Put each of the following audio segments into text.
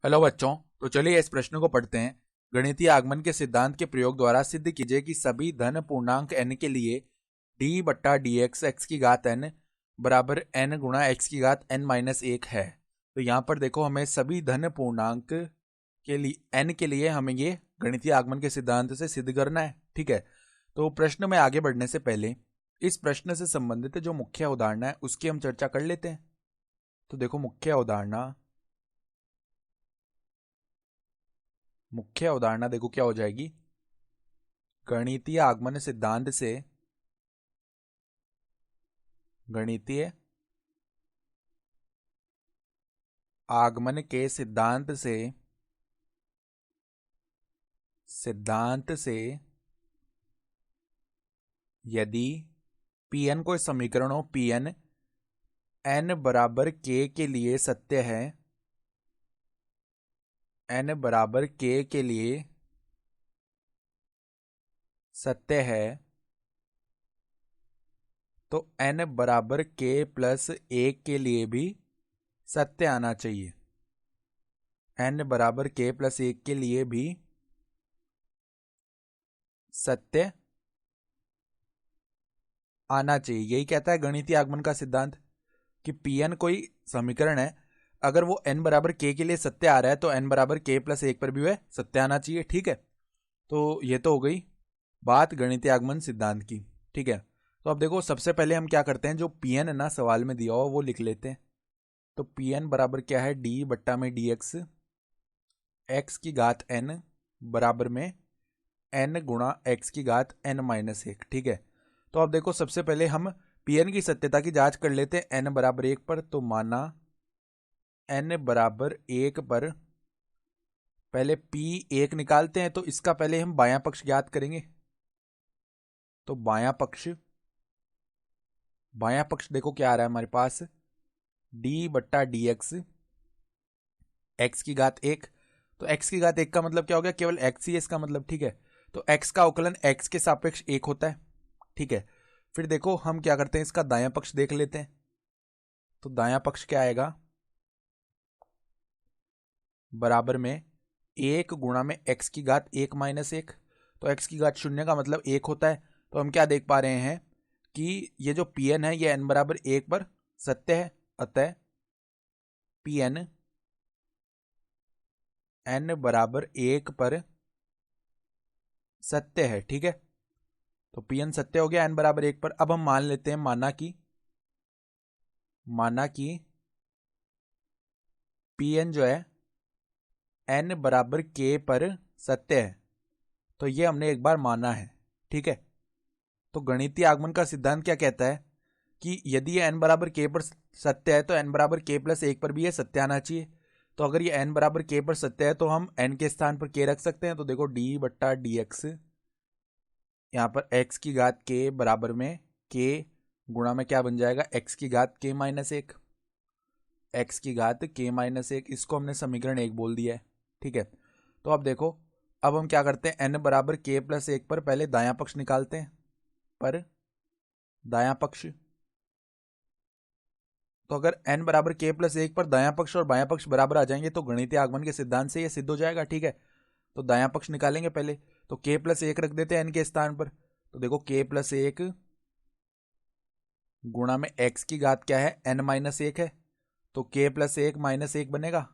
Hello बच्चों। तो चलिए इस प्रश्न को पढ़ते हैं। गणितीय आगमन के सिद्धांत के प्रयोग द्वारा सिद्ध कीजिए कि सभी धन पूर्णांक n के लिए d बट्टा डी एक्स एक्स की घात n बराबर n गुणा x की घात n माइनस एक है। तो यहाँ पर देखो, हमें सभी धन पूर्णांक के लिए n के लिए हमें ये गणितीय आगमन के सिद्धांत से सिद्ध करना है। ठीक है, तो प्रश्न में आगे बढ़ने से पहले इस प्रश्न से संबंधित जो मुख्य अवधारणा है उसकी हम चर्चा कर लेते हैं। तो देखो, मुख्य अवधारणा देखो क्या हो जाएगी। गणितीय आगमन सिद्धांत से गणितीय आगमन के सिद्धांत से यदि Pn कोई समीकरण हो, Pn n बराबर k के लिए सत्य है, n बराबर k के लिए सत्य है, तो n बराबर k प्लस एक के लिए भी सत्य आना चाहिए। n बराबर k प्लस एक के लिए भी सत्य आना चाहिए। यही कहता है गणितीय आगमन का सिद्धांत कि Pn कोई समीकरण है, अगर वो n बराबर k के लिए सत्य आ रहा है तो n बराबर k प्लस एक पर भी वह सत्य आना चाहिए। ठीक है, तो ये तो हो गई बात गणितीय आगमन सिद्धांत की। ठीक है, तो अब देखो, सबसे पहले हम क्या करते हैं, जो Pn है ना सवाल में दिया हो वो लिख लेते हैं। तो Pn बराबर क्या है, d बट्टा में डी एक्स एक्स की घात n बराबर में n गुणा x की घात n माइनस एक। ठीक है, तो अब देखो, सबसे पहले हम Pn की सत्यता की जांच कर लेते हैं n बराबर एक पर। तो माना n बराबर एक पर पहले P1 निकालते हैं, तो इसका पहले हम बायां पक्ष ज्ञात करेंगे। तो बायां पक्ष देखो क्या आ रहा है हमारे पास, d बट्टा डी एक्स एक्स की घात एक। तो x की घात एक का मतलब क्या हो गया, केवल x ही है इसका मतलब। ठीक है, तो x का अवकलन x के सापेक्ष एक होता है। ठीक है, फिर देखो हम क्या करते हैं, इसका दायां पक्ष देख लेते हैं। तो दायां पक्ष क्या आएगा, बराबर में एक गुणा में x की घात एक माइनस एक। तो x की घात शून्य का मतलब एक होता है। तो हम क्या देख पा रहे हैं कि ये जो Pn है ये n बराबर एक पर सत्य है, अतः Pn n बराबर एक पर सत्य है। ठीक है, तो Pn सत्य हो गया n बराबर एक पर। अब हम मान लेते हैं, माना कि Pn जो है n बराबर k पर सत्य है। तो ये हमने एक बार माना है। ठीक है, तो गणितीय आगमन का सिद्धांत क्या कहता है कि यदि ये n बराबर k पर सत्य है तो n बराबर k प्लस एक पर भी ये सत्य आना चाहिए। तो अगर ये n बराबर k पर सत्य है तो हम n के स्थान पर k रख सकते हैं। तो देखो, d बट्टा डी एक्स यहाँ पर x की घात k बराबर में k गुणा में क्या बन जाएगा, x की घात k माइनस एक, x की घात k माइनस एक, इसको हमने समीकरण एक बोल दिया है। ठीक है, तो अब देखो, अब हम क्या करते हैं, n बराबर k प्लस एक पर पहले दायां पक्ष निकालते हैं। पर दायां पक्ष, तो अगर n बराबर k प्लस एक पर दायां पक्ष और बायां पक्ष बराबर आ जाएंगे तो गणितीय आगमन के सिद्धांत से ये सिद्ध हो जाएगा। ठीक है, तो दायां पक्ष निकालेंगे पहले। तो k प्लस एक रख देते हैं n के स्थान पर। तो देखो, k प्लस एक गुणा में x की घात क्या है, n माइनस एक है। तो k प्लस एक माइनस एक बनेगा।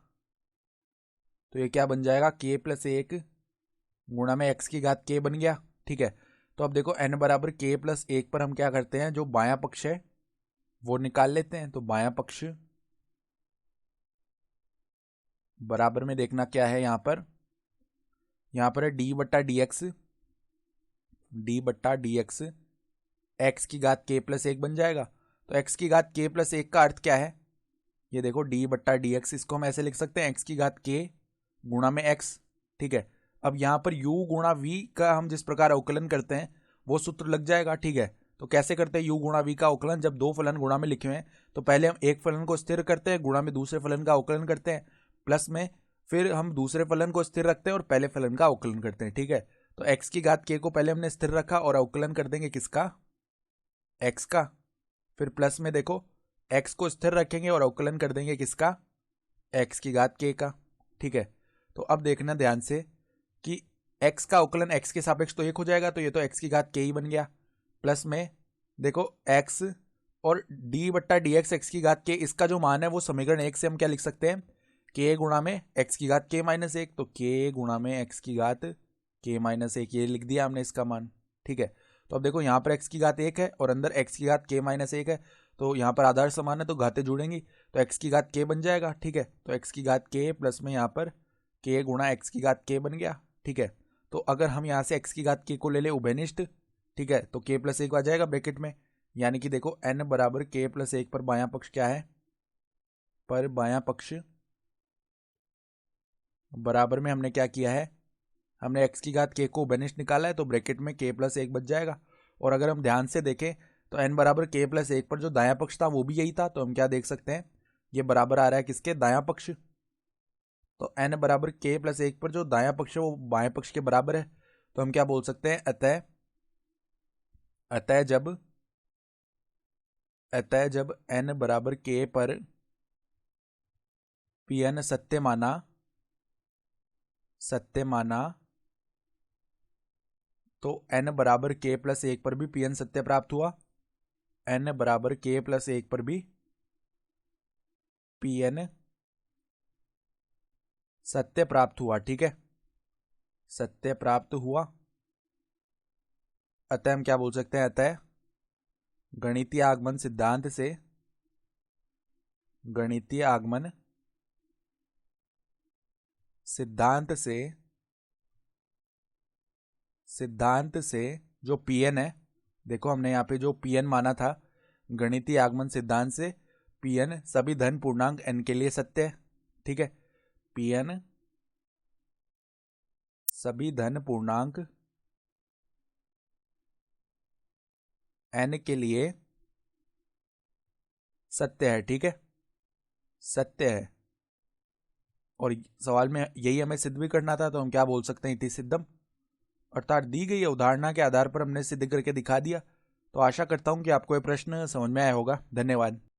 तो ये क्या बन जाएगा, k प्लस एक गुणा में x की घात k बन गया। ठीक है, तो अब देखो, n बराबर k प्लस एक पर हम क्या करते हैं, जो बायां पक्ष है वो निकाल लेते हैं। तो बायां पक्ष बराबर में देखना क्या है, यहाँ पर है d बट्टा डी एक्स एक्स की घात k प्लस एक बन जाएगा। तो x की घात k प्लस एक का अर्थ क्या है, ये देखो, d बट्टा डी एक्स, इसको हम ऐसे लिख सकते हैं, x की घात k गुणा में x। ठीक है, अब यहाँ पर u गुणा v का हम जिस प्रकार अवकलन करते हैं वो सूत्र लग जाएगा। ठीक है, तो कैसे करते हैं u गुणा v का अवकलन, जब दो फलन गुणा में लिखे हुए हैं तो पहले हम एक फलन को स्थिर करते हैं, गुणा में दूसरे फलन का अवकलन करते हैं, प्लस में फिर हम दूसरे फलन को स्थिर रखते हैं और पहले फलन का अवकलन करते हैं। ठीक है, तो x की घात k को पहले हमने स्थिर रखा और अवकलन कर देंगे किसका, x का। फिर प्लस में देखो, x को स्थिर रखेंगे और अवकलन कर देंगे किसका, x की घात k का। ठीक है। तो अब देखना ध्यान से कि x का अवकलन x के सापेक्ष तो 1 हो जाएगा, तो ये तो x की घात k ही बन गया, प्लस में देखो x और d बट्टा डी एक्स एक्स की घात k, इसका जो मान है वो समीकरण 1 से हम क्या लिख सकते हैं, k गुणा में x की घात k माइनस 1, तो k गुणा में x की घात k माइनस 1, ये लिख दिया हमने इसका मान, ठीक है। तो अब देखो यहाँ पर x की घात 1 है और अंदर x की घात k माइनस 1 है, तो यहाँ पर आधार समान है तो घातें जुड़ेंगी, तो x की घात k बन जाएगा, ठीक है। तो x की घात k प्लस में यहाँ पर k गुणा x की घात k बन गया, ठीक है। तो अगर हम यहाँ से x की घात k को ले ले उभयनिष्ठ, ठीक है, तो k प्लस 1 आ जाएगा ब्रैकेट में, यानी कि देखो n बराबर k प्लस 1 पर बायां पक्ष क्या है, पर बायां पक्ष बराबर में हमने क्या किया है, हमने x की घात k को उभयनिष्ठ निकाला है, तो ब्रैकेट में k प्लस 1 बच जाएगा। और अगर हम ध्यान से देखें तो n बराबर k प्लस 1 पर जो दायां पक्ष था वो भी यही था, तो हम क्या देख सकते हैं, ये बराबर आ रहा है किसके, दायां पक्ष। तो n बराबर k प्लस 1 पर जो दायां पक्ष है वो बाएं पक्ष के बराबर है, तो हम क्या बोल सकते हैं, अतः जब n बराबर k पर Pn सत्य माना तो n बराबर k प्लस 1 पर भी Pn सत्य प्राप्त हुआ, n बराबर k प्लस 1 पर भी Pn सत्य प्राप्त हुआ, ठीक है, सत्य प्राप्त हुआ। अतः हम क्या बोल सकते हैं, अतः गणितीय आगमन सिद्धांत से जो Pn है, देखो हमने यहाँ पे जो Pn माना था, गणितीय आगमन सिद्धांत से Pn सभी धन पूर्णांक n के लिए सत्य है, ठीक है। Pn सभी धन पूर्णांक n के लिए सत्य है, ठीक है, सत्य है। और सवाल में यही हमें सिद्ध भी करना था, तो हम क्या बोल सकते हैं, इति सिद्धम, अर्थात दी गई अवधारणा के आधार पर हमने सिद्ध करके दिखा दिया। तो आशा करता हूं कि आपको ये प्रश्न समझ में आया होगा। धन्यवाद।